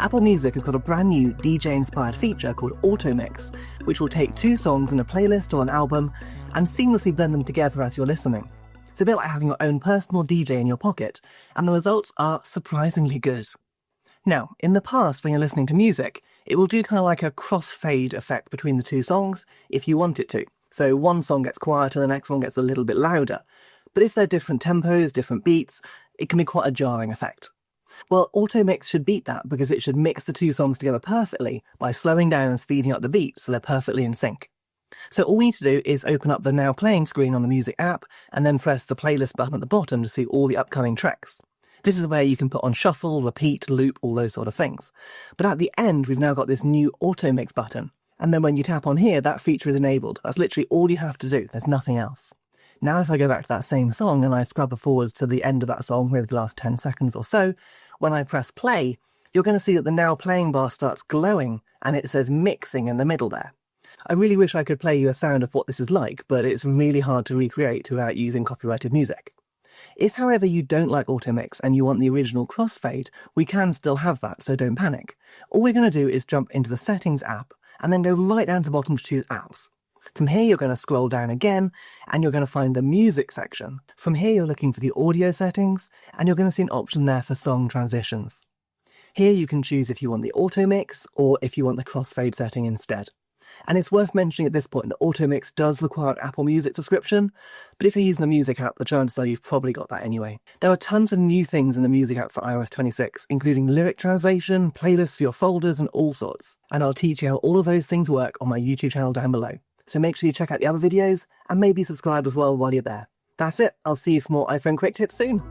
Apple Music has got a brand new DJ-inspired feature called AutoMix, which will take 2 songs in a playlist or an album and seamlessly blend them together as you're listening. It's a bit like having your own personal DJ in your pocket, and the results are surprisingly good. Now, in the past when you're listening to music, it will do kind of like a crossfade effect between the 2 songs if you want it to. So one song gets quieter, the next one gets a little bit louder. But if they're different tempos, different beats, it can be quite a jarring effect. Well, AutoMix should beat that because it should mix the 2 songs together perfectly by slowing down and speeding up the beats so they're perfectly in sync. So all we need to do is open up the Now Playing screen on the Music app and then press the playlist button at the bottom to see all the upcoming tracks. This is where you can put on shuffle, repeat, loop, all those sort of things. But at the end, we've now got this new AutoMix button. And then when you tap on here, that feature is enabled. That's literally all you have to do. There's nothing else. Now if I go back to that same song and I scrub forward to the end of that song, maybe the last 10 seconds or so, when I press play, you're going to see that the Now Playing bar starts glowing and it says mixing in the middle there. I really wish I could play you a sound of what this is like, but it's really hard to recreate without using copyrighted music. If, however, you don't like AutoMix and you want the original crossfade, we can still have that, so don't panic. All we're going to do is jump into the Settings app and then go right down to the bottom to choose Apps. From here, you're going to scroll down again, and you're going to find the Music section. From here, you're looking for the audio settings, and you're going to see an option there for song transitions. Here, you can choose if you want the AutoMix, or if you want the crossfade setting instead. And it's worth mentioning at this point that AutoMix does require an Apple Music subscription, but if you're using the Music app, the chances are you've probably got that anyway. There are tons of new things in the Music app for iOS 26, including lyric translation, playlists for your folders, and all sorts. And I'll teach you how all of those things work on my YouTube channel down below. So make sure you check out the other videos, and maybe subscribe as well while you're there. That's it, I'll see you for more iPhone Quick Tips soon.